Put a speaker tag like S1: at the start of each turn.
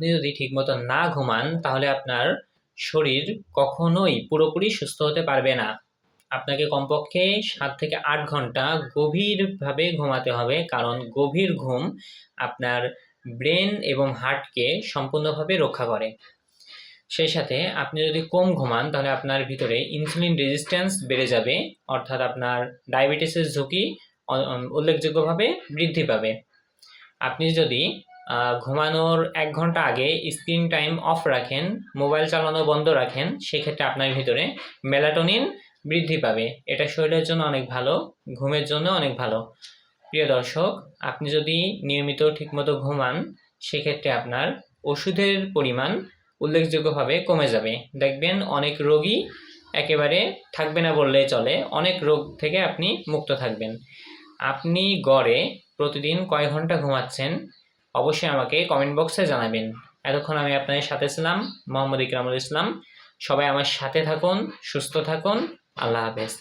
S1: আপনি যদি ঠিকমতো না ঘুমান তাহলে আপনার শরীর কখনোই পুরোপুরি সুস্থ হতে পারবে না। আপনাকে কমপক্ষে 7 থেকে 8 ঘন্টা গভীরভাবে ঘুমাতে হবে, কারণ গভীর ঘুম আপনার ব্রেন এবং হার্টকে সম্পূর্ণভাবে রক্ষা করে। সেই সাথে আপনি যদি কম ঘুমান তাহলে আপনার ভিতরে ইনসুলিন রেজিস্ট্যান্স বেড়ে যাবে, অর্থাৎ আপনার ডায়াবেটিসের ঝুঁকি উল্লেখযোগ্যভাবে বৃদ্ধি পাবে। আপনি যদি ঘুমানোর 1 ঘন্টা আগে স্ক্রিন টাইম অফ রাখেন, মোবাইল চালানো বন্ধ রাখেন, সেক্ষেত্রে আপনার ভিতরে মেলাটোনিন বৃদ্ধি পাবে। এটা শরীরের জন্য অনেক ভালো, ঘুমের জন্য অনেক ভালো। প্রিয় দর্শক, আপনি যদি নিয়মিত ঠিকমতো ঘুমান সেক্ষেত্রে আপনার ওষুধের পরিমাণ উল্লেখযোগ্যভাবে কমে যাবে। দেখবেন অনেক রোগী একেবারে থাকবে না বললেই চলে, অনেক রোগ থেকে আপনি মুক্ত থাকবেন। আপনি গড়ে প্রতিদিন কয় ঘন্টা ঘুমাচ্ছেন অবশ্যই আমাকে কমেন্ট বক্সে জানাবেন। এতক্ষণ আমি আপনাদের সাথে ছিলাম মোহাম্মদ ইকরামুল ইসলাম। সবাই আমার সাথে থাকুন, সুস্থ থাকুন। আল্লাহ হাফেজ।